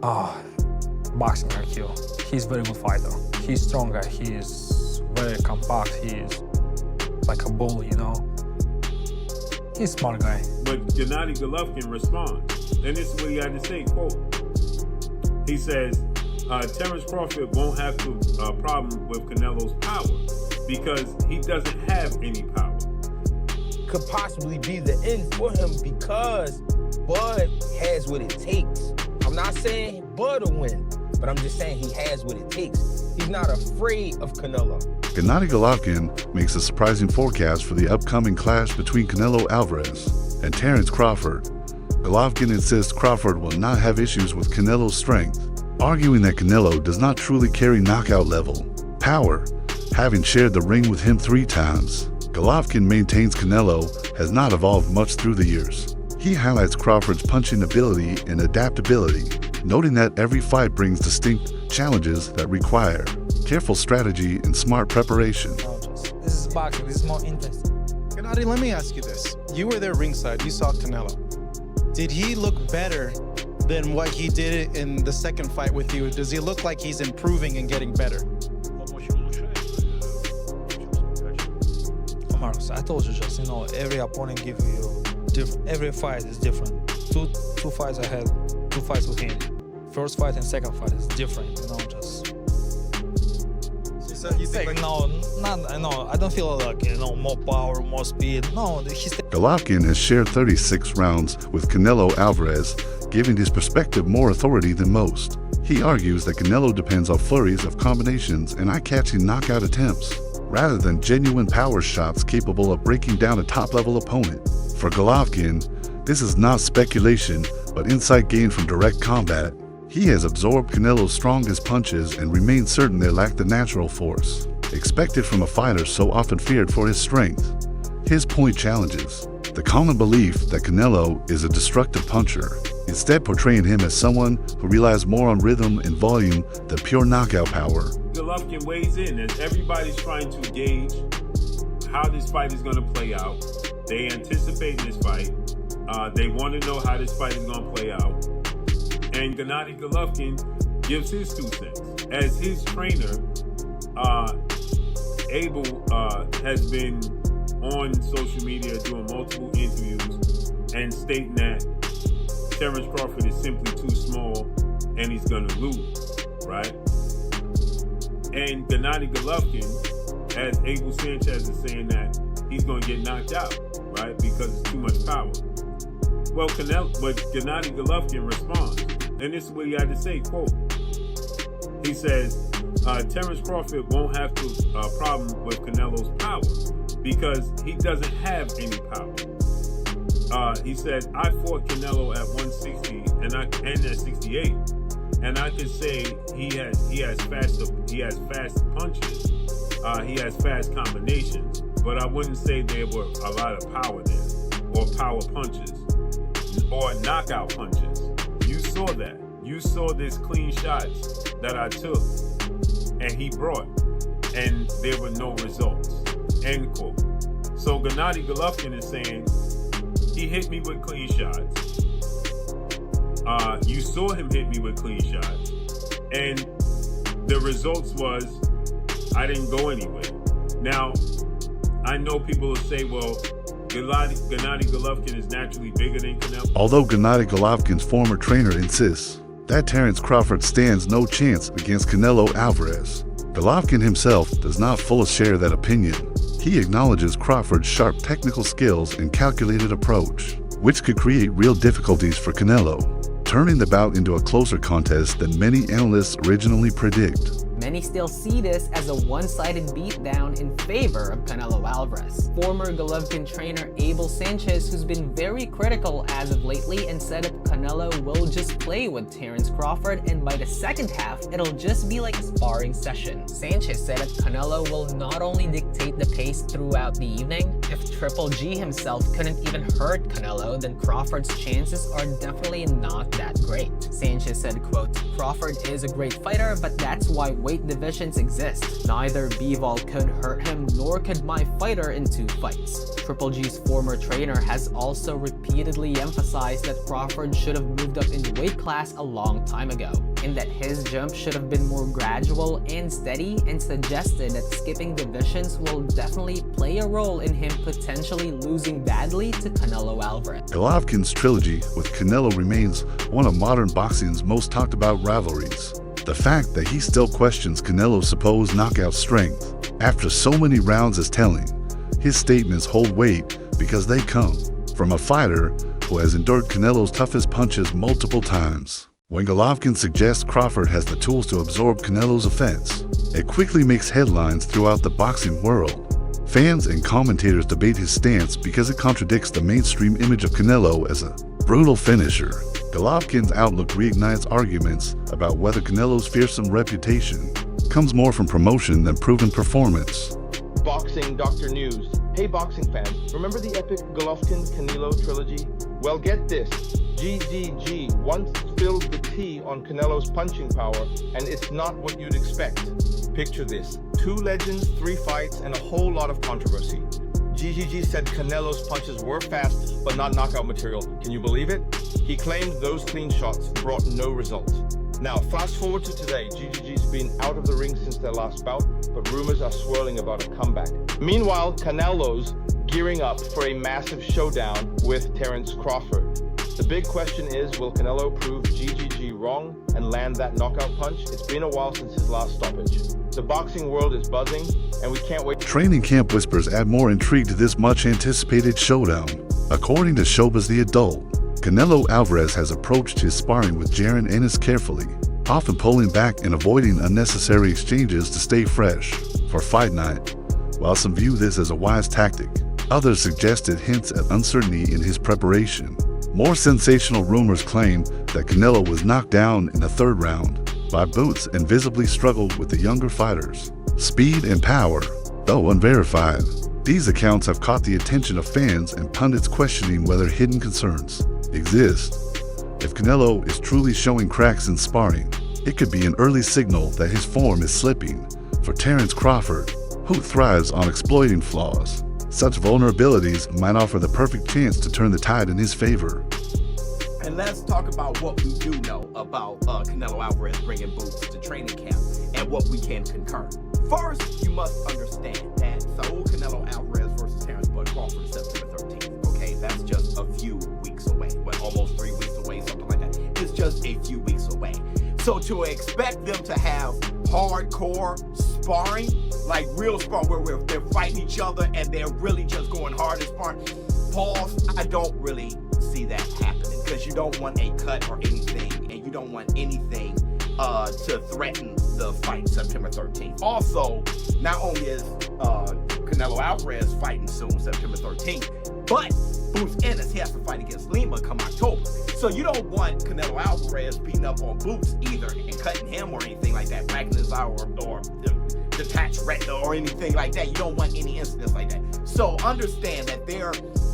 Boxing IQ. He's a very good fighter. He's strong guy. He is very compact. He is like a bull, you know. He's a smart guy. But Gennady Golovkin responds, and this is what he had to say, quote, he says, Terence Crawford won't have a problem with Canelo's power because he doesn't have any power. Could possibly be the end for him because Bud has what it takes. I'm not saying Bud will win, but I'm just saying he has what it takes. He's not afraid of Canelo. Gennady Golovkin makes a surprising forecast for the upcoming clash between Canelo Alvarez and Terence Crawford. Golovkin insists Crawford will not have issues with Canelo's strength, arguing that Canelo does not truly carry knockout level power, having shared the ring with him 3 times. Golovkin maintains Canelo has not evolved much through the years. He highlights Crawford's punching ability and adaptability, noting that every fight brings distinct challenges that require careful strategy and smart preparation. This is boxing. This is more interesting. Gennady, let me ask you this. You were there ringside. You saw Canelo. Did he look better than what he did in the second fight with you? Does he look like he's improving and getting better? I told you just, you know, every opponent gives you different. Every fight is different. Two fights I had, 2 fights with him. First fight and second fight is different, you know, just. So you think I don't feel like, you know, more power, more speed. No, Golovkin has shared 36 rounds with Canelo Alvarez, giving his perspective more authority than most. He argues that Canelo depends on flurries of combinations and eye-catching knockout attempts, rather than genuine power shots capable of breaking down a top-level opponent. For Golovkin, this is not speculation, but insight gained from direct combat. He has absorbed Canelo's strongest punches and remains certain they lack the natural force expected from a fighter so often feared for his strength. His point challenges the common belief that Canelo is a destructive puncher, instead portraying him as someone who relies more on rhythm and volume than pure knockout power. Golovkin weighs in as everybody's trying to gauge how this fight is going to play out. They anticipate this fight. They want to know how this fight is going to play out. And Gennady Golovkin gives his 2 cents. As his trainer, Abel has been on social media doing multiple interviews and stating that Terence Crawford is simply too small and he's going to lose, right? And Gennady Golovkin, as Abel Sanchez is saying that he's going to get knocked out, right? Because it's too much power. Well, Gennady Golovkin responds, and this is what he had to say, quote, he says, Terence Crawford won't have a problem with Canelo's power because he doesn't have any power. He said, I fought Canelo at 160 and at 68. And I can say he has fast punches, he has fast combinations, but I wouldn't say there were a lot of power there, or power punches, or knockout punches. You saw that. You saw this clean shots that I took, and he brought, and there were no results. End quote. So Gennady Golovkin is saying he hit me with clean shots. You saw him hit me with clean shots, and the results was I didn't go anywhere. Now, I know people will say, well, Gennady Golovkin is naturally bigger than Canelo. Although Gennady Golovkin's former trainer insists that Terence Crawford stands no chance against Canelo Alvarez, Golovkin himself does not fully share that opinion. He acknowledges Crawford's sharp technical skills and calculated approach, which could create real difficulties for Canelo, turning the bout into a closer contest than many analysts originally predict. Many still see this as a one-sided beatdown in favor of Canelo Alvarez. Former Golovkin trainer Abel Sanchez, who's been very critical as of lately, and said that Canelo will just play with Terence Crawford, and by the second half, it'll just be like a sparring session. Sanchez said that Canelo will not only dictate the pace throughout the evening. If Triple G himself couldn't even hurt Canelo, then Crawford's chances are definitely not that great. Sanchez said, quote, Crawford is a great fighter, but that's why weight weight divisions exist. Neither Bivol could hurt him, nor could my fighter in 2 fights. Triple G's former trainer has also repeatedly emphasized that Crawford should have moved up in weight class a long time ago, and that his jump should have been more gradual and steady, and suggested that skipping divisions will definitely play a role in him potentially losing badly to Canelo Alvarez. Golovkin's trilogy with Canelo remains one of modern boxing's most talked about rivalries. The fact that he still questions Canelo's supposed knockout strength after so many rounds is telling. His statements hold weight because they come from a fighter who has endured Canelo's toughest punches multiple times. When Golovkin suggests Crawford has the tools to absorb Canelo's offense, it quickly makes headlines throughout the boxing world. Fans and commentators debate his stance because it contradicts the mainstream image of Canelo as a brutal finisher. Golovkin's outlook reignites arguments about whether Canelo's fearsome reputation comes more from promotion than proven performance. Boxing Dr. News. Hey boxing fans, remember the epic Golovkin-Canelo trilogy? Well, get this. GGG once spilled the tea on Canelo's punching power, and it's not what you'd expect. Picture this. 2 legends, 3 fights, and a whole lot of controversy. GGG said Canelo's punches were fast, but not knockout material. Can you believe it? He claimed those clean shots brought no result. Now, fast forward to today. GGG's been out of the ring since their last bout, but rumors are swirling about a comeback. Meanwhile, Canelo's gearing up for a massive showdown with Terence Crawford. The big question is, will Canelo prove GGG wrong and land that knockout punch? It's been a while since his last stoppage. The boxing world is buzzing, and we can't wait. Training camp whispers add more intrigue to this much-anticipated showdown. According to Showbiz the Adult, Canelo Alvarez has approached his sparring with Jaron Ennis carefully, often pulling back and avoiding unnecessary exchanges to stay fresh for fight night. While some view this as a wise tactic, others suggested hints at uncertainty in his preparation. More sensational rumors claim that Canelo was knocked down in the 3rd round by Boots and visibly struggled with the younger fighters' speed and power, though unverified. These accounts have caught the attention of fans and pundits questioning whether hidden concerns exist. If Canelo is truly showing cracks in sparring, it could be an early signal that his form is slipping. For Terence Crawford, who thrives on exploiting flaws, such vulnerabilities might offer the perfect chance to turn the tide in his favor. And let's talk about what we do know about Canelo Alvarez bringing Boots to training camp and what we can concur. First, you must understand that Saul Canelo Alvarez versus Terence Bud Crawford is September 13th. Okay, that's just a few weeks away. What, almost 3 weeks away, something like that. It's just a few weeks away. So to expect them to have hardcore sparring, like real sparring where they're fighting each other and they're really just going hard and sparring, pause, I don't really see that happening because you don't want a cut or anything, and you don't want anything to threaten the fight September 13th. Also, not only is Canelo Alvarez fighting soon, September 13th, but Boots Ennis, he has to fight against Lima come October. So you don't want Canelo Alvarez beating up on Boots either and cutting him or anything like that, cracking his eye or detached retina or anything like that. You don't want any incidents like that. So understand that they're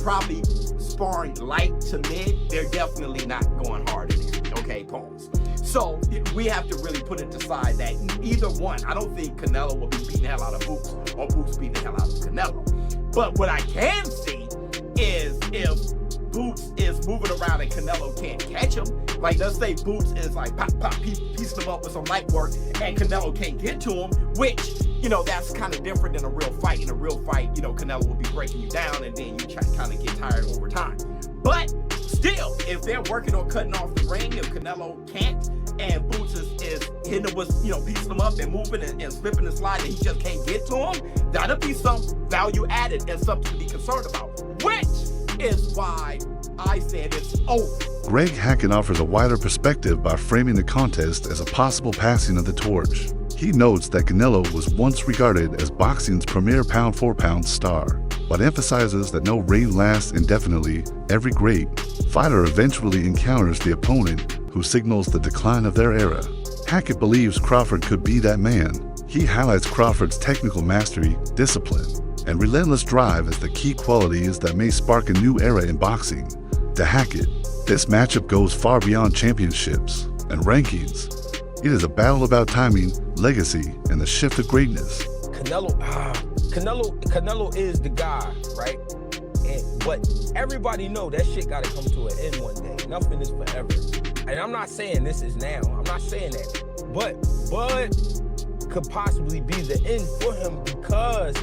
probably sparring light to mid. They're definitely not going hard in there. Okay, pause. So we have to really put it aside that either one, I don't think Canelo will be beating the hell out of Boots or Boots beating the hell out of Canelo. But what I can see is if Boots is moving around and Canelo can't catch him, like let's say Boots is like pop, piecing him up with some light work and Canelo can't get to him, which, you know, that's kind of different than a real fight. In a real fight, you know, Canelo will be breaking you down and then you kind of get tired over time. But still, if they're working on cutting off the ring, if Canelo can't, and Boots is hitting him with, you know, piecing him up and moving and slipping and sliding, he just can't get to him, that'll be some value added and something to be concerned about, which is why I said it's over. Greg Hackett offers a wider perspective by framing the contest as a possible passing of the torch. He notes that Canelo was once regarded as boxing's premier pound-for-pound star, but emphasizes that no reign lasts indefinitely. Every great fighter eventually encounters the opponent who signals the decline of their era. Hackett believes Crawford could be that man. He highlights Crawford's technical mastery, discipline, and relentless drive as the key qualities that may spark a new era in boxing. To Hackett, this matchup goes far beyond championships and rankings. It is a battle about timing, legacy, and the shift to greatness. Canelo is the guy, right? But everybody know that shit gotta come to an end one day. Nothing is forever. And I'm not saying this is now. I'm not saying that. But Bud could possibly be the end for him because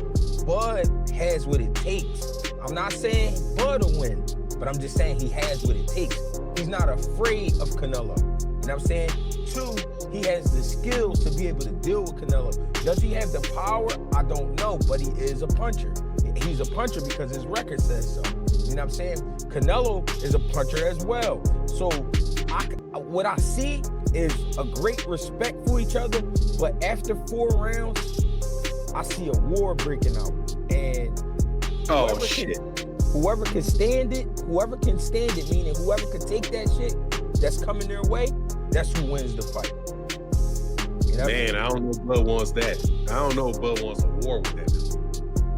Bud has what it takes. I'm not saying Bud will win, but I'm just saying he has what it takes. He's not afraid of Canelo. You know what I'm saying? 2, he has the skills to be able to deal with Canelo. Does he have the power? I don't know, but he is a puncher. He's a puncher because his record says so. You know what I'm saying? Canelo is a puncher as well. So what I see is a great respect for each other, but after 4 rounds, I see a war breaking out. And whoever can stand it, meaning whoever can take that shit that's coming their way, that's who wins the fight. You know? Man, I don't know if Bud wants that. I don't know if Bud wants a war with that dude.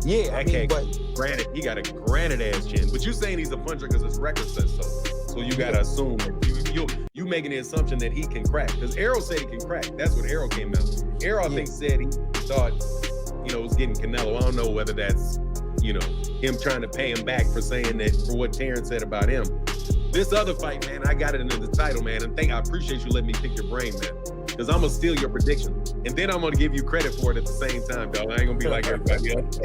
Yeah, but granted, he got a granted ass chin. But you saying he's a puncher because his record says so. So you gotta assume that you making the assumption that he can crack. Because Errol said he can crack. That's what Errol came out. Errol, I think, said he thought, was getting Canelo. I don't know whether that's, him trying to pay him back for saying that, for what Terence said about him. This other fight, man, I got it into the title, man. And I appreciate you letting me pick your brain, man. Because I'm going to steal your prediction. And then I'm going to give you credit for it at the same time, dog. I ain't going to be like everybody else.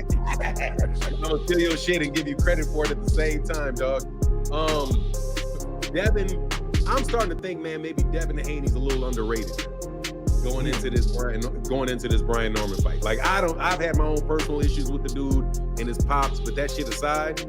I'm going to steal your shit and give you credit for it at the same time, dog. Devin, I'm starting to think, man, maybe Devin Haney's a little underrated going into this Brian Norman fight. Like, I've had my own personal issues with the dude and his pops, but that shit aside,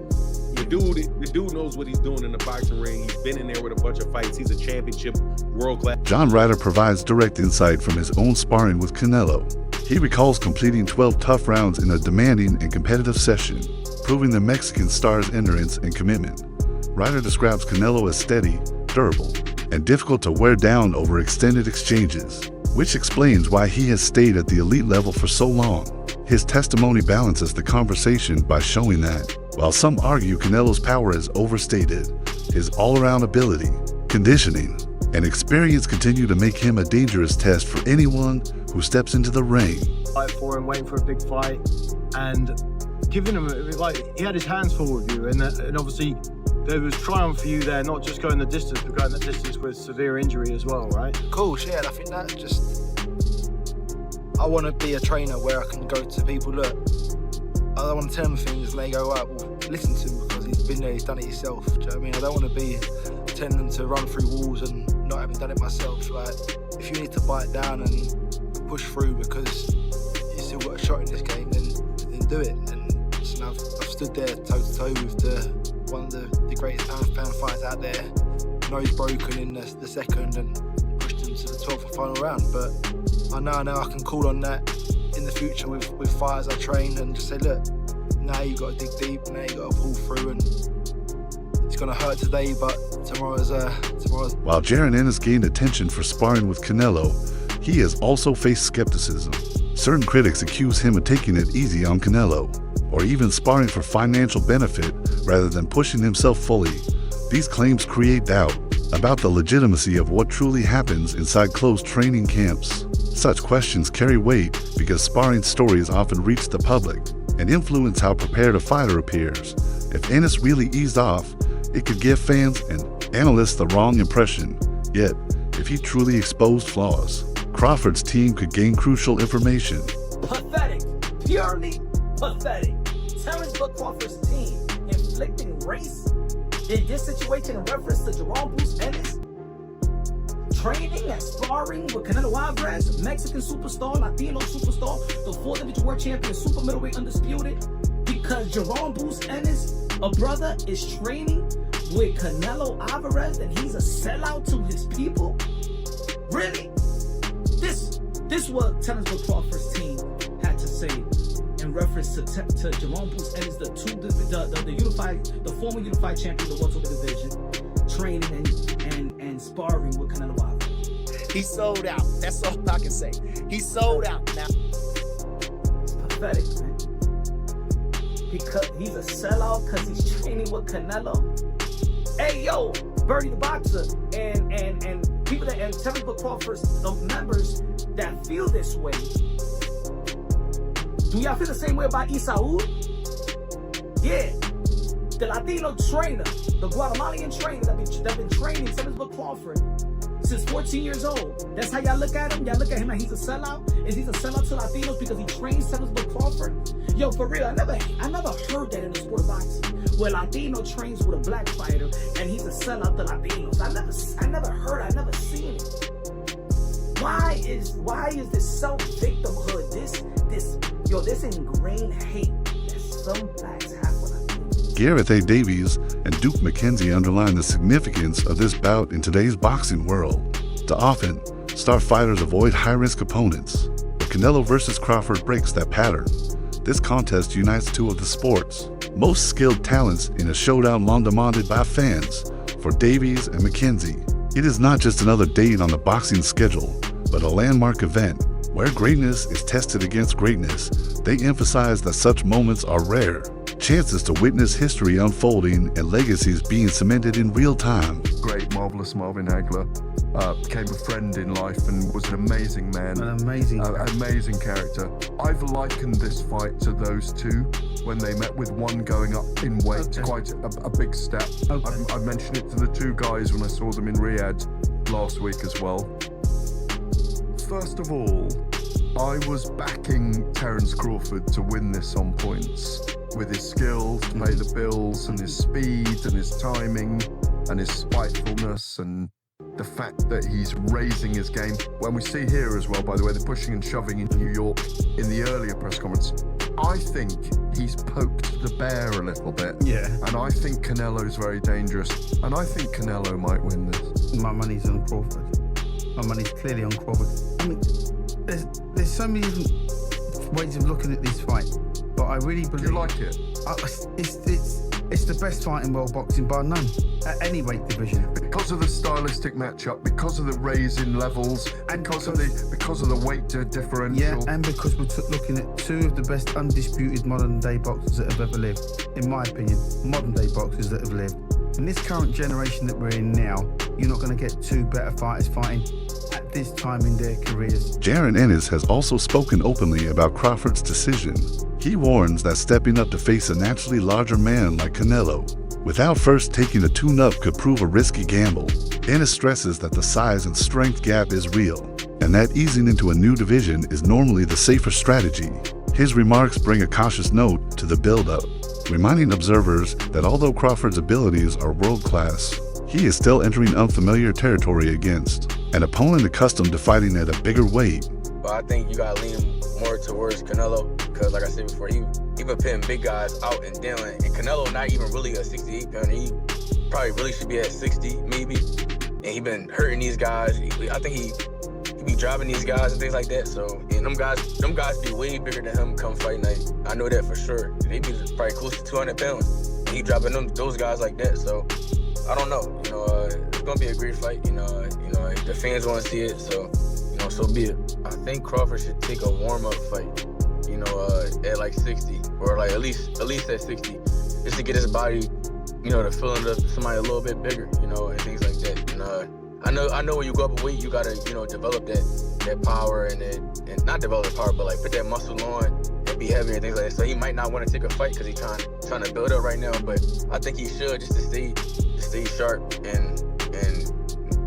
the dude knows what he's doing in the boxing ring. He's been in there with a bunch of fights. He's a championship world-class. John Ryder provides direct insight from his own sparring with Canelo. He recalls completing 12 tough rounds in a demanding and competitive session, proving the Mexican star's endurance and commitment. Ryder describes Canelo as steady, durable, and difficult to wear down over extended exchanges, which explains why he has stayed at the elite level for so long. His testimony balances the conversation by showing that, while some argue Canelo's power is overstated, his all-around ability, conditioning, and experience continue to make him a dangerous test for anyone who steps into the ring. Fight for him, waiting for a big fight, and giving him, he had his hands full with you, and obviously there was triumph for you there, not just going the distance, but going the distance with severe injury as well, right? Of course, yeah, and I think that I want to be a trainer where I can go to people, look, I don't want to tell them things and they go, right, well, listen to him because he's been there, he's done it himself. Do you know what I mean? I don't want to be telling them to run through walls and not having done it myself. Like, if you need to bite down and push through because you still got a shot in this game, then do it. And listen, I've stood there toe to toe with one of the greatest pound fighters out there, nose broken in the second and pushed him to the 12th and final round. But I know I can call on that in the future with fighters I train and just say, look, now you've got to dig deep, now you've got to pull through, and it's going to hurt today, but tomorrow's. While Jaron Ennis gained attention for sparring with Canelo, he has also faced skepticism. Certain critics accuse him of taking it easy on Canelo, or even sparring for financial benefit rather than pushing himself fully. These claims create doubt about the legitimacy of what truly happens inside closed training camps. Such questions carry weight because sparring stories often reach the public and influence how prepared a fighter appears. If Ennis really eased off, it could give fans and analysts the wrong impression. Yet, if he truly exposed flaws, Crawford's team could gain crucial information. Pathetic. Purely pathetic. Terence Crawford's team inflicting race in this situation in reference to Jerome Bruce Ennis training and sparring with Canelo Alvarez, Mexican superstar, Latino superstar, the 4th world champion, super middleweight undisputed, because Jerome Bruce Ennis, a brother, is training with Canelo Alvarez and he's a sellout to his people? Really? This what Terence Crawford's team had to say in reference to Jerome Bruce Ennis, the former unified champion of the welterweight division, training and sparring with Canelo Alvarez. He sold out. That's all I can say. He sold out now. It's pathetic, man. Because he's a sellout because he's training with Canelo. Hey, yo, Birdie the boxer and people that and Terence Crawford's members that feel this way. Do y'all feel the same way about Isaú? Yeah, the Latino trainer, the Guatemalan trainer that been training Terence Crawford since 14 years old. That's how y'all look at him? Y'all look at him like he's a sellout? Is he a sellout to Latinos because he trains Terence Crawford? Yo, for real, I never heard that in the sport of boxing, where Latino trains with a black fighter and he's a sellout to Latinos. I never seen it. Why is this self-victimhood, this ingrained hate that some blacks have for Latinos? Gareth A. Davies and Duke McKenzie underline the significance of this bout in today's boxing world. Too often, star fighters avoid high-risk opponents, but Canelo versus Crawford breaks that pattern. This contest unites two of the sport's most skilled talents in a showdown long demanded by fans. For Davies and McKenzie, it is not just another date on the boxing schedule, but a landmark event where greatness is tested against greatness. They emphasize that such moments are rare, chances to witness history unfolding and legacies being cemented in real time. Great, marvelous Marvin Hagler became a friend in life and was an amazing man. An amazing character. I've likened this fight to those two when they met, with one going up in weight, quite a big step. I mentioned it to the two guys when I saw them in Riyadh last week as well. First of all, I was backing Terence Crawford to win this on points, with his skill to pay the bills and his speed and his timing and his spitefulness and the fact that he's raising his game. When we see here as well, by the way, the pushing and shoving in New York in the earlier press conference, I think he's poked the bear a little bit. Yeah. And I think Canelo's very dangerous. And I think Canelo might win this. My money's on Crawford. My money's clearly on Crawford. I mean, there's so many different ways of looking at this fight, but I really believe... You like it? It's the best fight in world boxing, bar none, at any weight division. Because of the stylistic matchup, because of the raising levels, and because of the weight differential. Yeah, and because we're looking at two of the best undisputed modern day boxers that have ever lived. In my opinion, modern day boxers that have lived. In this current generation that we're in now, you're not going to get two better fighters fighting at this time in their careers. Jaron Ennis has also spoken openly about Crawford's decision. He warns that stepping up to face a naturally larger man like Canelo, without first taking a tune-up, could prove a risky gamble. Ennis stresses that the size and strength gap is real, and that easing into a new division is normally the safer strategy. His remarks bring a cautious note to the build-up, reminding observers that although Crawford's abilities are world-class, he is still entering unfamiliar territory against an opponent accustomed to fighting at a bigger weight. But I think you gotta lean more towards Canelo, because like I said before, he been pitting big guys out and down, and Canelo not even really a 68 pounder. He probably really should be at 60 maybe, and he been hurting these guys. I think he be driving these guys and things like that. So, and them guys be way bigger than him come fight night. I know that for sure. They be probably close to 200 pounds. And he dropping those guys like that. So, I don't know. It's gonna be a great fight. If the fans want to see it, so so be it. I think Crawford should take a warm-up fight. At like 60, or like at least at 60, just to get his body, to fill into somebody a little bit bigger, and things like that. And I know when you go up a weight, you gotta, develop that power and not develop the power, but like put that muscle on and be heavy and things like that. So he might not want to take a fight because he's trying to build up right now, but I think he should, just to stay sharp and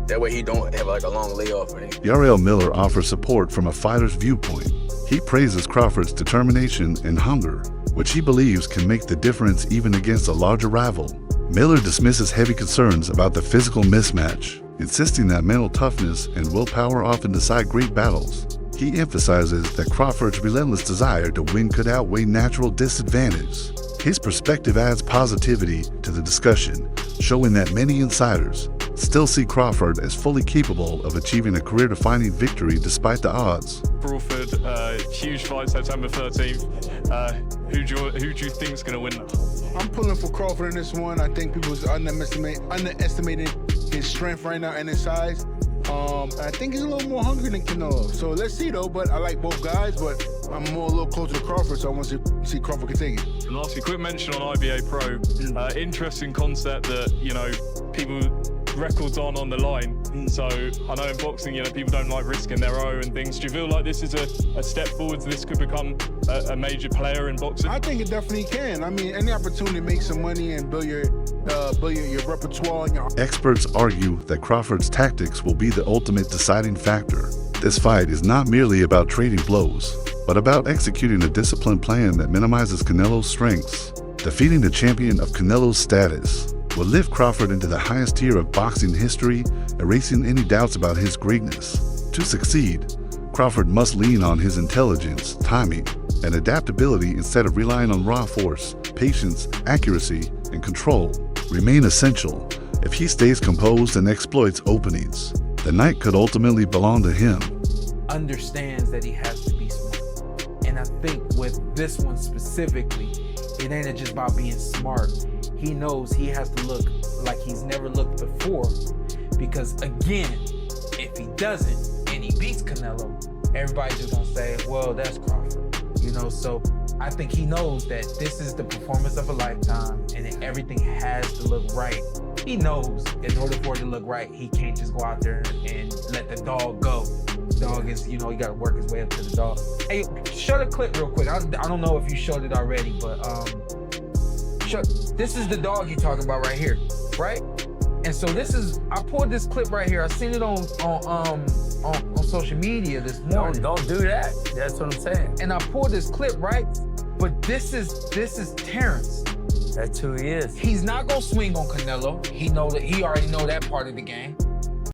that way he don't have like a long layoff or anything. Yarrell Miller offers support from a fighter's viewpoint. He praises Crawford's determination and hunger, which he believes can make the difference even against a larger rival. Miller dismisses heavy concerns about the physical mismatch, insisting that mental toughness and willpower often decide great battles. He emphasizes that Crawford's relentless desire to win could outweigh natural disadvantage. His perspective adds positivity to the discussion, showing that many insiders still see Crawford as fully capable of achieving a career-defining victory despite the odds. Crawford, huge fight September 13th. Who do you think is going to win? I'm pulling for Crawford in this one. I think people are underestimating his strength right now and his size. I think he's a little more hungry than Canelo. So let's see though, but I like both guys, but I'm a little closer to Crawford, so I want to see Crawford can take it. And lastly, quick mention on IBA Pro. Interesting concept that, people records on the line. So I know in boxing, people don't like risking their own and things. Do you feel like this is a step forward? This could become a major player in boxing? I think it definitely can. I mean, any opportunity to make some money and build your repertoire and your... Experts argue that Crawford's tactics will be the ultimate deciding factor. This fight is not merely about trading blows, but about executing a disciplined plan that minimizes Canelo's strengths. Defeating the champion of Canelo's status will lift Crawford into the highest tier of boxing history, erasing any doubts about his greatness. To succeed, Crawford must lean on his intelligence, timing, and adaptability instead of relying on raw force. Patience, accuracy, and control remain essential. If he stays composed and exploits openings, the night could ultimately belong to him. Understands that he has to be smart. And I think with this one specifically, it ain't just about being smart. He knows he has to look like he's never looked before. Because again, if he doesn't and he beats Canelo, everybody's just gonna say, well, that's Crawford. So I think he knows that this is the performance of a lifetime and that everything has to look right. He knows in order for it to look right, he can't just go out there and let the dog go. Dog is, he got to work his way up to the dog. Hey, show the clip real quick. I don't know if you showed it already, but this is the dog you're talking about right here, right? And so I pulled this clip right here. I seen it on social media this morning. Don't do that. That's what I'm saying. And I pulled this clip, right? But this is Terence. That's who he is. He's not gonna swing on Canelo. He already know that part of the game.